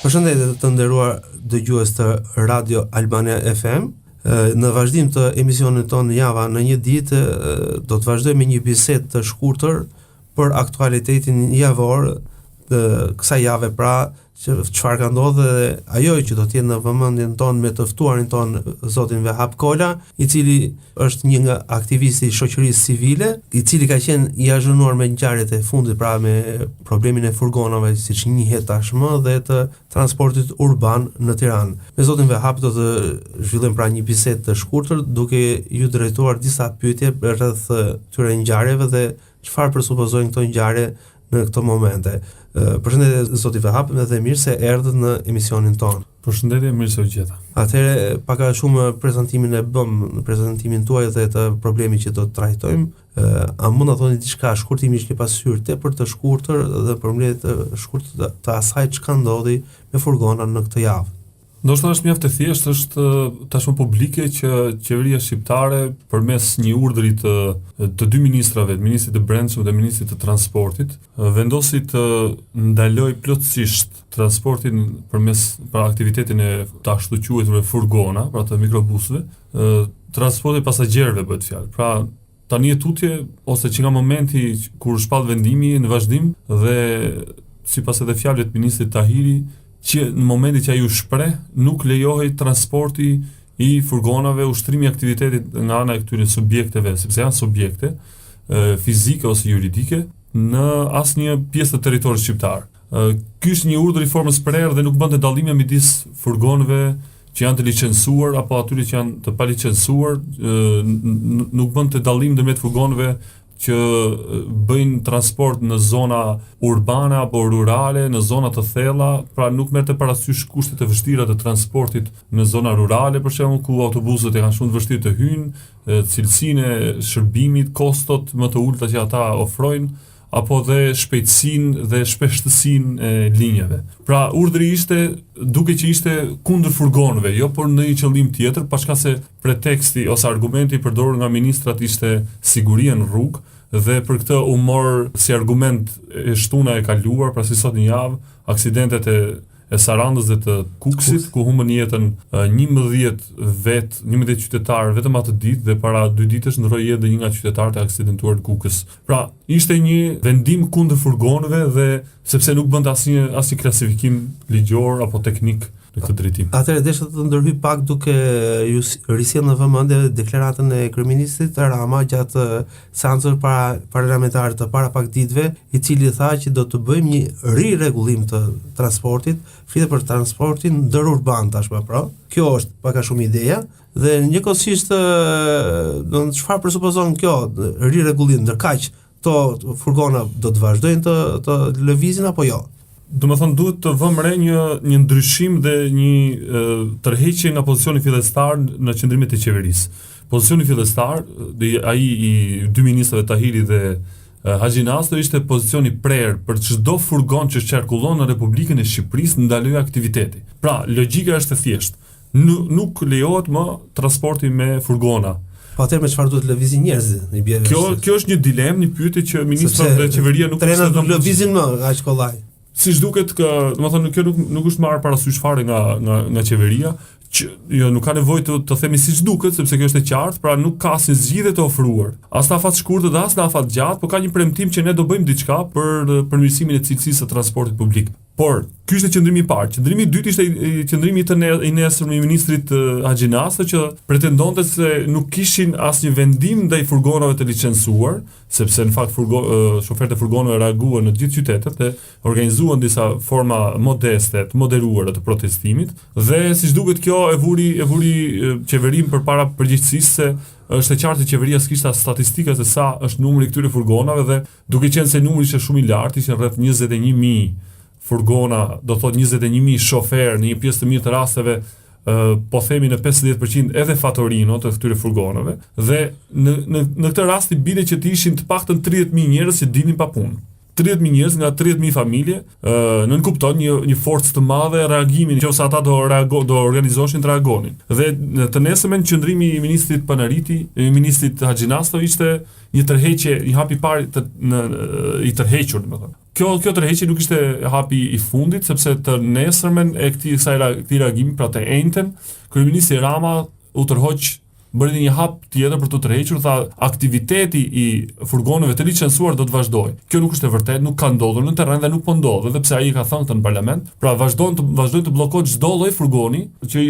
Përshëndetje të nderuar dëgjues të Radio Albania FM. Në vazhdim të emisionit tonë Java në një ditë, do të vazhdojmë me një bisedë të shkurtër për aktualitetin javor të kësaj jave, pra çfarë ka ndodhur dhe ajo që do të jetë në vëmendjen tonë me të ftuarin tonë zotin Vehap Kola, i cili është një nga aktivisti i shoqërisë civile, i cili ka qenë i azhënuar me ngjarjet e fundit, pra me problemin e furgonave, siç njihet tashmë, dhe të transportit urban në Tiranë. Me zotin Vehap do të zhvillojmë pra një bisedë të shkurtër, duke ju drejtuar disa pyetje rreth këtyre ngjarjeve dhe çfarë presupozojnë këto ngjarje në këto momente. Përshëndetje zoti Vehap, dhe mirë se erdhët në emisionin tonë. Përshëndetje, mirë se u gjeta. Atëherë, pak a shumë prezantimin e bëm, prezantimin tuaj dhe të problemit që do të trajtojmë. A mund të thoni diçka shkurtimisht një pasqyrë tepër të shkurtër dhe përmbledhje të shkurtër të asaj çka ndodhi me furgona në këtë javë? Ndoshta është mjaft e thjeshtë, është tashmë publike që qeveria shqiptare përmes një urdhri të dy ministrave, ministrit të Brendshëm dhe ministrit të Transportit, vendosi të ndaloj plotësisht transportin përmes aktivitetin e të ashtu quajturve furgona, pra të mikrobusëve, transporti pasagjerëve bëhet fjalë. Pra tani e tutje ose që nga momenti kur shpall vendimi në vazhdim dhe sipas edhe fjalëve të ministrit Tahiri, që në momentin që ai u shpreh, nuk lejohej transporti i furgonave, ushtrimi i aktivitetit nga ana e këtyre subjekteve, sepse janë subjekte fizike ose juridike në asnjë pjesë të territorit shqiptar. Ky është një urdhër i formës prerë dhe nuk bënte dallime midis furgonëve që janë të licencuar apo atyre që janë të palicencuar, nuk bënte dallim ndërmjet furgonëve që bëjnë transport në zona urbane apo rurale, në zona të thella, pra nuk merrte parasysh kushtet e vështira të transportit në zona rurale, për shembull, ku autobusët e kanë shumë të vështirë të hyjnë, cilësinë e shërbimit, kostot më të ulta që ata ofrojnë, apo dhe shpejtësinë dhe shpeshtësinë e linjave. Pra, urdhri ishte duke që ishte kundër furgonëve, jo por në një qëllim tjetër, pashka se preteksti ose argumenti i përdorur nga ministrat ishte siguria në rrugë, dhe për këtë u mor si argument e shtuna e kaluar, pra si sot një javë, aksidentet e Sarandës dhe të Kukësit, ku humbën jetën 11 qytetarë vetëm atë ditë dhe para 2 ditësh ndroi jetë një nga qytetarët e aksidentuar të Kukës. Pra, ishte një vendim kundër furgonëve dhe sepse nuk bënte asnjë klasifikim ligjor apo teknik në këtë drejtim. Atëherë desha të ndërhyj pak duke ju risjell në vëmendje deklaratën e kryeministrit Rama gjatë seancës parlamentare të para pak ditëve, i cili tha që do të bëjmë një rirregullim të transportit, flitet për transportin ndërurban tashmë, pra. Kjo është pak a shumë ideja dhe njëkohësisht çfarë presupozon kjo rirregullim, ndërkaq këto furgona do të vazhdojnë të lëvizin apo jo? Domethënë duhet të vëmë re një ndryshim dhe një tërheqje nga pozicioni fillestar në qendrimet e qeverisë. Pozicioni fillestar, ai i dy ministrave Tahiri dhe Haxhi Nastro, ishte pozicioni prerë për çdo furgon që qarkullon në Republikën e Shqipërisë ndaloj aktiviteti. Pra, logjika është e thjeshtë. Nuk lejohet më transporti me furgona. Po atëherë me çfarë duhet lëvizin njerëzit? Kjo është një dilemë, një pyetje që ministri dhe qeveria nuk trenat nuk lëvizin më aq kollaj. Siç duket, domethënë kjo nuk është marrë parasysh fare nga qeveria, që nuk ka nevojë të themi siç duket, sepse kjo është e qartë, pra nuk ka asnjë zgjidhje të ofruar. As në afat shkurtër dhe as në afat gjatë, por ka një premtim që ne do bëjmë diçka për përmirësimin e cilësisë së transportit publik. Por ky ishte qëndrimi i parë. Qëndrimi i dytë ishte qëndrimi i nesër i ministrit Haxhi Nastro, që pretendonte se nuk kishin asnjë vendim ndaj furgonave të licencuar, sepse në fakt shoferët e furgonave reaguan në të gjithë qytetet dhe organizuan disa forma modeste, të moderuara të protestimit, dhe siç duket kjo e vuri qeverinë përpara përgjegjësisë se është e qartë që qeveria s'kishte statistika se sa është numri i këtyre furgonave dhe duke qenë se numri ishte shumë i lartë, ishin rreth 21.000 furgona, do thot 21.000 shoferë në një pjesë të mirë të rasteve, po themi në 50% edhe fatorino të këtyre furgonave, dhe në këtë rast i bie që të ishin të paktën 30.000 njerëz që dilnin pa punë. 30.000 njerëz nga 30.000 familje, nënkupton një forcë të madhe reagimin, nëse ata do organizoheshin të reagonin. Dhe në të nesërmen qëndrimi i ministrit Panariti, ministrit Haxhi Nastro, ishte një tërheqje, një hap i parë i tërhequr, domethënë. Kjo tërheqje nuk ishte hapi i fundit, sepse të nesërmen e këtij reagimi, pra të enjten, kryeministri Rama u tërhoq, bëri një hap tjetër për të tërhequr, tha aktiviteti i furgonëve të licencuar do të vazhdojë. Kjo nuk është e vërtetë, nuk ka ndodhur në terren dhe nuk po ndodh, edhe pse ai ka thënë këtë në parlament. Pra vazhdojnë të bllokojnë çdo lloj furgoni që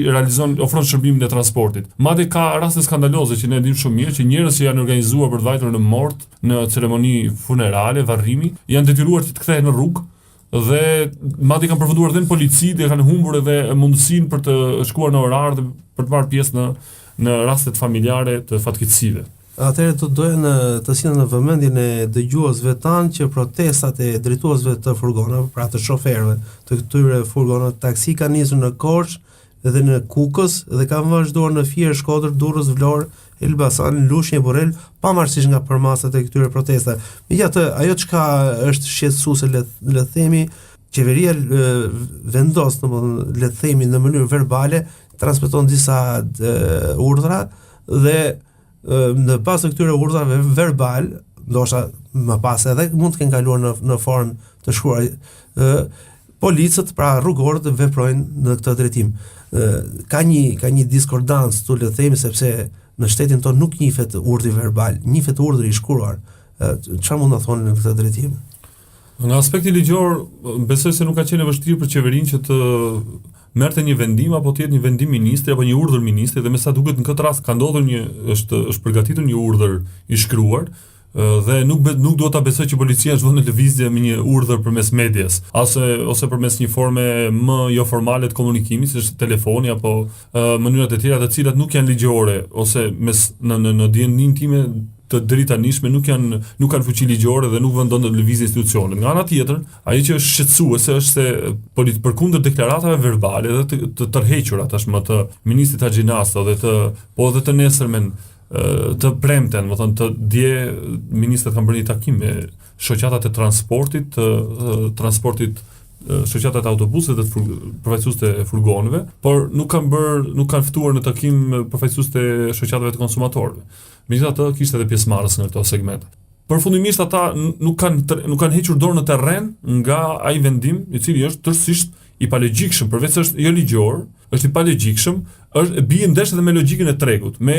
ofron shërbimin e transportit. Madje ka raste skandaloze që ne dimë shumë mirë që njerëz që janë organizuar për të vajtur në mort, në ceremoni funerale, varrimi, janë detyruar të kthehen në rrugë dhe madje kanë përfunduar edhe në polici dhe kanë humbur edhe mundësinë për të shkuar në orar dhe për të marrë pjesë në rastet familjare të fatkeqësive. Atëherë të doja të sjellën në vëmendjen e dëgjuesve tanë që protestat e drejtuesve të furgonave, pra të shoferëve të këtyre furgonave taksi kanë nisur në Korçë dhe në Kukës dhe kanë vazhduar në Fier, Shkodër, Durrës, Vlorë, Elbasan, Lushnjë, Borrel, pavarësisht nga përmasat e këtyre protestave. Megjithatë, ajo çka është shqetësuese le të themi, qeveria vendos, domethënë le të themi në mënyrë verbale, transmeton disa urdhra dhe në bazë të këtyre urdhrave verbal, ndoshta më pas edhe mund të kenë kaluar në formë të shkruar, policët, pra rrugorët veprojnë në këtë drejtim. Ka një diskordancë tu le të themi, sepse në shtetin tonë nuk njihet urdhri verbal, njihet urdhri i shkruar. Çfarë mund ta thoni në këtë drejtim? Nga aspekti ligjor, besoj se nuk ka qenë e vështirë për qeverinë që të merrte një vendim apo të jetë një vendim ministri apo një urdhër ministri, dhe me sa duket në këtë rast ka ndodhur është përgatitur një urdhër i shkruar, dhe nuk duhet ta besoj që policia është vënë në lëvizje me një urdhër përmes medias, ose përmes një forme më jo formale të komunikimit, si është telefoni apo mënyrat e tjera të cilat nuk janë ligjore, ose në dijenin time të drejtanishme nuk kanë fuqi ligjore dhe nuk vendon në lëvizje institucione. Nga ana tjetër, ajo që është shqetësuese është se përkundër deklaratave verbale dhe të tërhequra tashmë të ministrit Haxhi Nasta dhe të nesërmen të premten, më thënë të dje ministrat kanë bërë një takim me shoqatat e transportit, shoqatat e autobusëve dhe përfaqësues të furgonëve, por nuk kanë ftuar në takim përfaqësues të shoqatave të konsumatorëve. Megjithatë, kishte edhe pjesëmarrës në këto segmente. Përfundimisht ata nuk kanë hequr dorë në terren nga ai vendim, i cili është tërësisht i palogjikshëm, përveç se është jo ligjor, është i palogjikshëm, bie ndesh edhe me logjikën e tregut, me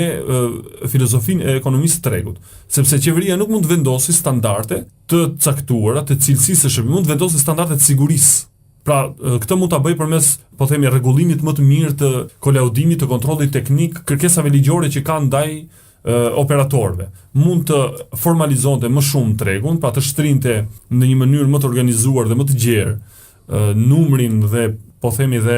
filozofinë e ekonomisë së tregut, sepse qeveria nuk mund të vendosë standarde të caktuara të cilësisë së shërbimit, mund të vendosë standarde të sigurisë. Pra, këtë mund ta bëj përmes, po themi, rregullimit më të mirë të kolaudimit, të kontrollit teknik, kërkesave ligjore që kanë ndaj operatorëve. Mund të formalizonte më shumë tregun, pra të shtrinte në një mënyrë më të organizuar dhe më të gjerë numrin dhe po themi dhe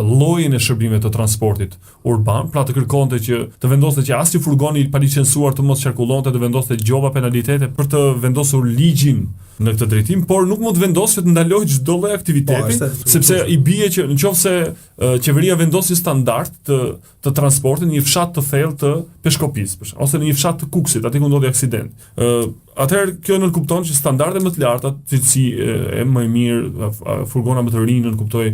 llojin e shërbimeve të transportit urban, pra të kërkonte që të vendoste që asnjë furgon i palicencuar të mos qarkullonte, të vendoste gjoba penalitete për të vendosur ligjin në këtë drejtim, por nuk mund të vendosë të ndalojë çdo lloj aktiviteti, sepse i bie që nëse qeveria vendosi standard të transportit në një fshat të thellë të Peshkopisë, ose në një fshat të Kukësit, aty ku ndodhi aksident. Atëherë kjo nënkupton që standarde më të larta, cilësi e më e mirë, furgona më të rinj, nënkuptoj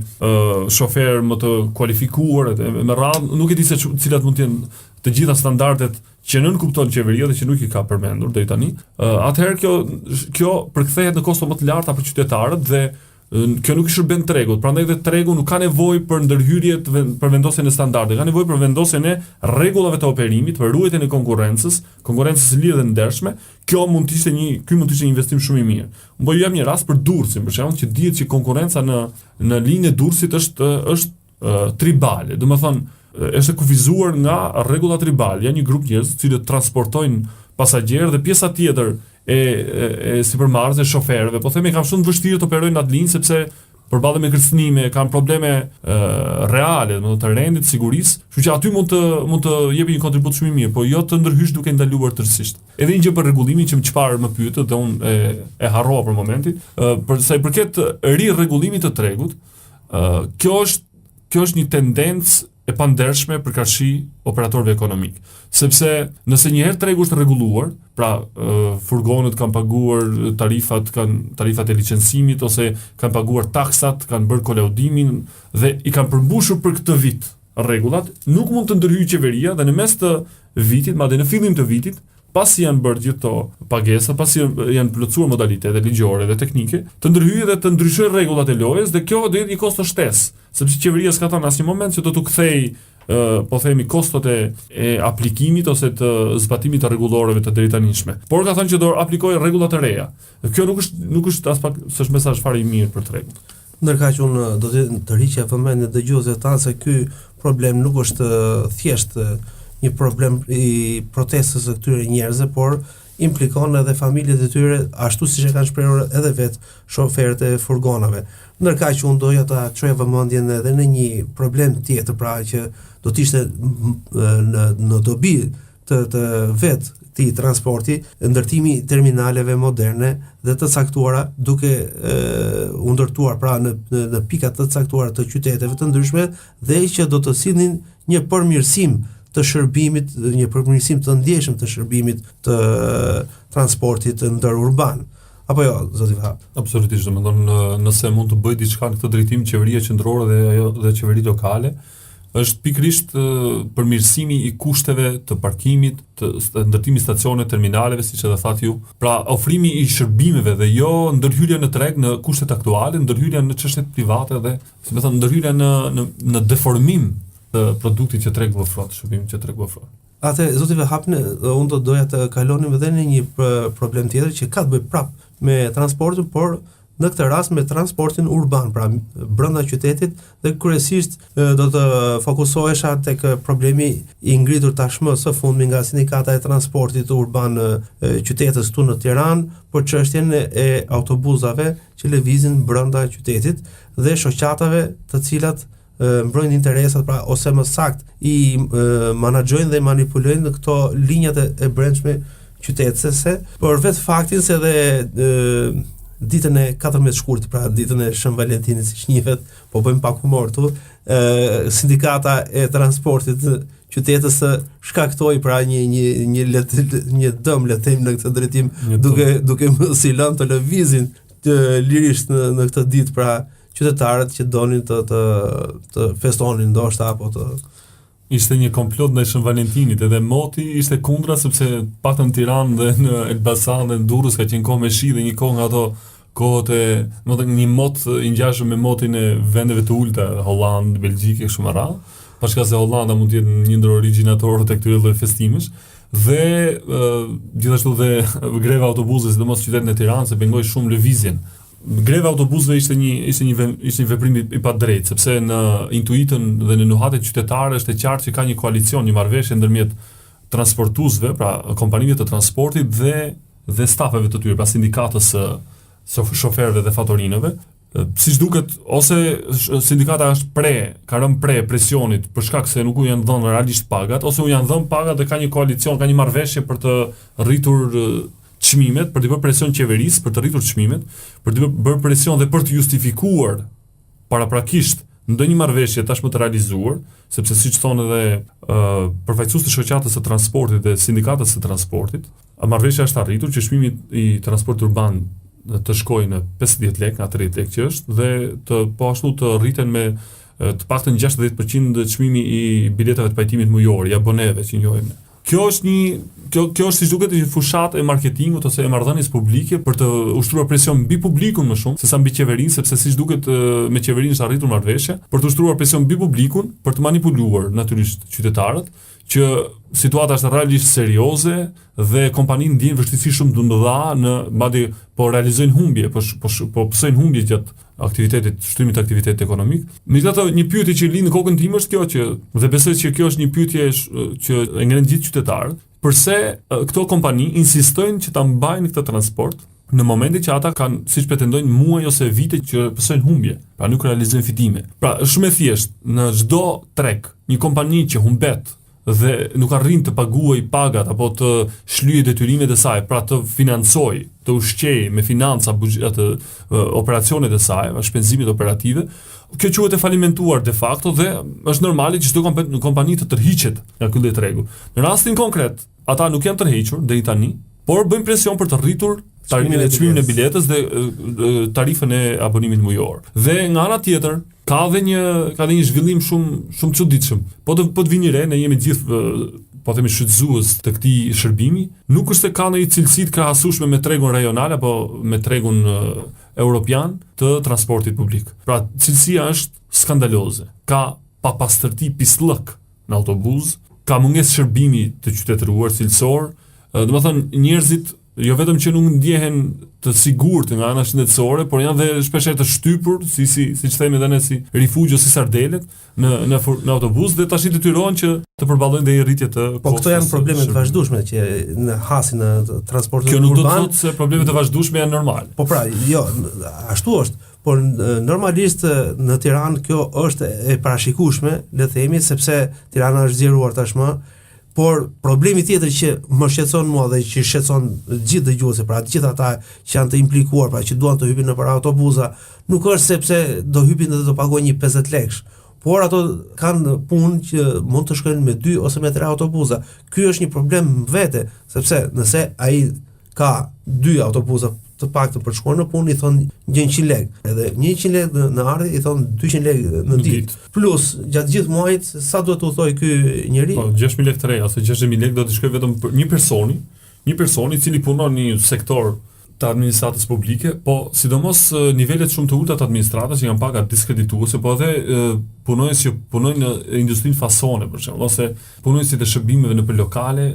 shofer më të kualifikuar, me radhë, nuk e di se cilat mund të jenë të gjitha standardet që nënkupton qeveria dhe që nuk i ka përmendur deri tani. Atëherë kjo përkthehet në kosto më të larta për qytetarët dhe kjo nuk i shërben tregut, prandaj dhe tregu nuk ka nevojë për ndërhyrje për vendosjen e standarde, ka nevojë për vendosjen e rregullave të operimit, për ruajtjen e konkurrencës lirë dhe ndershme. Ky mund të ishte një investim shumë i mirë. Unë po ju jap një rast për Durrësin, për shembull, që dihet që konkurrenca në linjën e Durrësit është tribale, domethënë është kufizuar nga rregulla tribale. Janë një grup njerëz që cilët transportojnë pasagjerë dhe pjesa tjetër e sipërmarrësve, shoferëve, po themi, kanë shumë vështirë të operojnë në atë linjë sepse përballen me kërcënime, kanë probleme reale, të rendit, sigurisë, kështu që aty mund të jepi një kontribut shumë i mirë, po jo të ndërhysh duke ndaluar tërësisht. Edhe një gjë për rregullimin që më çfarë më pyetët dhe unë e harrova për momentin, për sa i përket rirregullimit të tregut, kjo është një tendencë e pandershme për karshi operatorëve ekonomik. Sepse nëse një herë tregu është rregulluar, pra furgonët kanë paguar tarifat e licencimit ose kanë paguar taksat, kanë bërë kolaudimin dhe i kanë përmbushur për këtë vit rregullat, nuk mund të ndërhyjë qeveria dhe në mes të vitit, madje në fillim të vitit, pasi janë bërë gjithë to pagesa, pasi janë plotësuar modalitetet ligjore dhe teknike, të ndërhyjë dhe të ndryshojë rregullat e lojës dhe kjo do jetë një kosto shtesë, sepse qeveria s'ka thënë asnjë moment që do t'u kthej po themi kostot e aplikimit ose të zbatimit të rregulloreve të deritanishme. Por ka thënë që do aplikojë rregulla të reja. Kjo nuk është as pak s'është mesazh fare i mirë për tregun. Ndërkaq unë do të rriqja vëmendjen dëgjuesve tanë se ky problem nuk është thjesht një problem i protestës së këtyre njerëzve, por implikon edhe familjet e tyre, ashtu siç e kanë shprehur edhe vetë shoferët e furgonave. Ndërkaq unë doja ta çoja vëmendjen edhe në një problem tjetër, pra që do të ishte në dobi të vetë këtij transporti, ndërtimi i terminaleve moderne dhe të caktuara duke u ndërtuar pra në pika të caktuara të qyteteve të ndryshme dhe që do të sillnin një përmirësim të shërbimit, një përmirësim të ndjeshëm të shërbimit të transportit ndërurban. Apo jo, zoti Vahap? Absolutisht, domethënë nëse mund të bëj diçka në këtë drejtim qeveria qendrore dhe qeveritë lokale, është pikërisht përmirësimi i kushteve të parkimit, të ndërtimit stacioneve, terminaleve, siç edhe thatë ju. Pra, ofrimi i shërbimeve dhe jo ndërhyrja në treg në kushtet aktuale, ndërhyrja në çështjet private dhe, si më thënë, ndërhyrja në deformim të produktit që tregu ofron, shërbimit që tregu ofron. Atë, zoti Vahap, unë do doja të kalonim edhe në një problem tjetër që ka të bëjë prapë me transportin, por në këtë rast me transportin urban, pra brenda qytetit, dhe kryesisht do të fokusohesha tek problemi i ngritur tashmë së fundmi nga sindikata e transportit urban në qytetës këtu në Tiranë për çështjen e autobusave që lëvizin brenda qytetit dhe shoqatave të cilat mbrojnë interesat, pra ose më sakt i menaxhojnë dhe manipulojnë këto linjat e brendshme qytetëse, por vetë faktin se edhe ditën e 14 shkurt, pra ditën e Shën Valentinit, siç njihet, po bëjmë pak humor këtu, sindikata e transportit qytetës shkaktoi pra një dëm, le të them, në këtë drejtim, duke mos i lënë të lëvizin lirisht në këtë ditë, pra qytetarët që donin të festonin ndoshta apo të Ishte një komplot ndaj Shën Valentinit, edhe moti ishte kundra sepse paktën në Tiranë dhe në Elbasan dhe në Durrës ka qenë kohë me shi dhe një kohë nga ato kohët një mot i ngjashëm me motin e vendeve të ulta, Holland, Belgjike, kështu me radhë, pashka se Hollanda mund të jetë një ndër originatorët e këtyre lloj festimesh, dhe gjithashtu dhe greva autobusëve, sidomos në qytetin e Tiranës, se pengoi shumë lëvizjen. Greva autobusëve ishte një veprim i padrejtë, sepse në intuitën dhe në nuhatet qytetare është e qartë që ka një koalicion, një marrëveshje ndërmjet transportuesve, pra kompanive të transportit dhe stafeve të tyre, pra sindikatës së shoferëve dhe fatorinëve. Siç duket, ose sindikata ka rënë pre presionit për shkak se nuk u janë dhënë realisht pagat, ose u janë dhënë pagat dhe ka një koalicion, ka një marrëveshje për të rritur çmimet, për të bërë presion qeverisë për të rritur çmimet, për të bërë presion dhe për të justifikuar paraprakisht ndonjë marrëveshje tashmë të realizuar, sepse siç thonë edhe përfaqësues të shoqatës së transportit dhe sindikatës së transportit, marrëveshja është arritur që çmimi i transportit urban të shkojë në 50 lekë nga 30 lekë që është dhe të po ashtu të rriten me të paktën 60% çmimi i biletave të pajtimit mujor, i aboneve që njohim ne. Kjo është siç duket një fushat e marketingut ose e marrëdhënies publike për të ushtruar presion mbi publikun më shumë sesa mbi qeverinë, sepse siç duket me qeverinë është arritur marrëveshje për të ushtruar presion mbi publikun, për të manipuluar natyrisht qytetarët, që situata është realisht serioze dhe kompaninë ndjejnë vështirësi shumë të mëdha madje po realizojnë humbje, po psojnë humbje gjatë aktivitetit, shtrimit të aktivitetit ekonomik. Megjithatë, një pyetje që lind në kokën time është kjo dhe besoj që kjo është një pyetje që e ngren gjithë qytetarët, përse këto kompani insistojnë që ta mbajnë këtë transport në momentin që ata kanë, siç pretendojnë, muaj ose vite që psojnë humbje, pra nuk realizojnë fitime. Pra, është shumë e thjeshtë, në çdo treg, një kompani që humbet dhe nuk arrin të paguajë pagat apo të shlyejë detyrimet e saj, pra të financojë, të ushqejë me financa operacionet e saj, shpenzimet operative, kjo quhet e falimentuar de facto dhe është normale që çdo kompani të tërhiqet nga ky lloj tregu. Në rastin konkret, ata nuk janë tërhequr deri tani, por bëjnë presion për të rritur çmimin e biletës dhe tarifën e abonimit mujor. Dhe nga ana tjetër, ka dhe një zhvillim shumë çuditshëm. Po të vini re, ne jemi gjithë po themi shfrytëzues të këtij shërbimi, nuk është se ka ndonjë cilësi të krahasueshme me tregun rajonal apo me tregun europian të transportit publik. Pra, cilësia është skandaloze. Ka papastërti pislëk në autobus, ka mungesë shërbimi të qytetëruar cilësor, domethënë njerëzit jo vetëm që nuk ndjehen të sigurt nga ana shëndetësore, por janë dhe shpesh të shtypur, siç themi edhe ne si rifugjo si sardelet në autobus dhe tash detyrohen që të përballojnë dhe rritje të Po këto janë probleme të vazhdueshme që në hasin në transportin urban. Kjo nuk do të thotë se problemet e vazhdueshme janë normale. Po pra, jo, ashtu është, por normalisht në Tiranë kjo është e parashikueshme, le të themi, sepse Tirana është zgjeruar tashmë. Por problemi tjetër që më shqetëson mua dhe që shqetëson gjithë dëgjuesit, pra të gjithë ata që janë të implikuar, pra që duan të hypin nëpër autobusa, nuk është sepse do hypin dhe do pagojnë një 50 lekësh, por ato kanë punë që mund të shkojnë me 2 ose me 3 autobusa. Ky është një problem vete, sepse nëse ai ka 2 autobusa të paktën për të shkuar në punë, i thon 100 lekë. Edhe 100 lekë në ardhje i thon 200 lekë në ditë. Plus gjatë gjithë muajit sa duhet të udhtojë ky njeri? Po 6000 lekë të reja ose 60000 lekë do të shkojë vetëm për një personi i cili punon në një sektor të administratës publike, po sidomos nivelet shumë të ulta të administratës që janë paga diskredituese, po edhe punonjës që punojnë në industrinë fasone për shembull, ose punonjësit e shërbimeve nëpër lokale,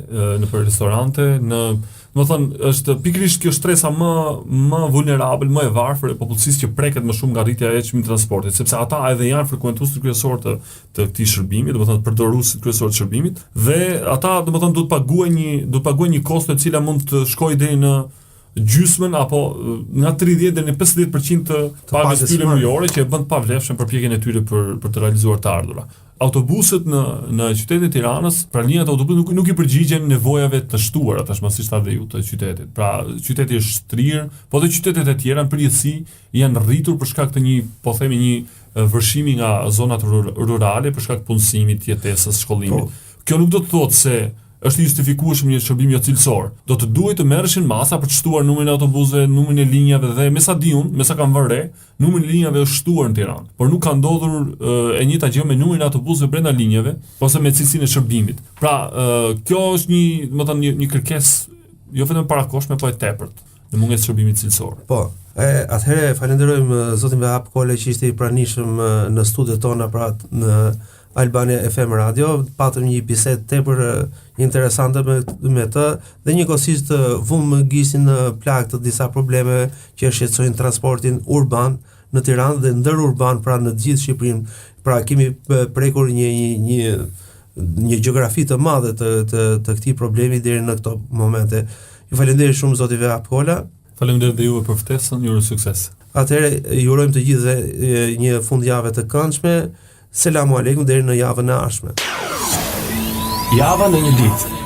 nëpër restorante, domethënë është pikërisht kjo shtresa më vulnerabël, më e varfër e popullsisë që preket më shumë nga rritja e çmimit të transportit, sepse ata edhe janë frekuentuesit kryesorë të këtij shërbimi, domethënë përdoruesit kryesorë të shërbimit, dhe ata domethënë duhet të paguajnë një kosto e cila mund të shkojë deri në gjysmën apo nga 30 deri në 50% të pagës tyre mujore që e bën të pavlefshëm përpjekjen e tyre për të realizuar të ardhurat. Autobuset në qytetin e Tiranës, pra linjat e autobusit nuk i përgjigjen nevojave të shtuara tashmë siç tha dhe ju të qytetit. Pra qyteti është shtrirë, po dhe qytetet e tjera në përgjithësi janë rritur për shkak të një vërshimi nga zonat rurale për shkak të punësimit, jetesës, shkollimit. Kjo nuk do të thotë se është justifikueshëm një shërbim jo cilësor. Do të duhet të merreshin masa për të shtuar numrin e autobusëve, numrin e linjave dhe me sa kam vënë re, numri i linjave është shtuar në Tiranë, por nuk ka ndodhur e njëjta gjë me numrin e autobusëve brenda linjave ose me cilësinë e shërbimit. Pra, kjo është një kërkesë jo vetëm parakoshme, po e tepërt në mungesë shërbimit cilësor. Po, atëherë falenderojmë zotin Vehap Kole që ishte i pranishëm në studiot tona pra në Albania FM Radio, patëm një bisedë tepër interesante me të dhe njëkohësisht vumë gjisin në plagë të disa probleme që shqetësojnë transportin urban në Tiranë dhe ndërurban pra në të gjithë Shqipërinë. Pra kemi prekur një gjeografi të madhe të këtij problemi deri në këto momente. Ju falenderoj shumë zoti Vehap Kola. Faleminderit dhe juve për ftesën, ju uroj sukses. Atëherë ju urojmë të gjithëve një fundjavë të këndshme. Selamu aleikum deri në javën e ardhshme. Java në një ditë.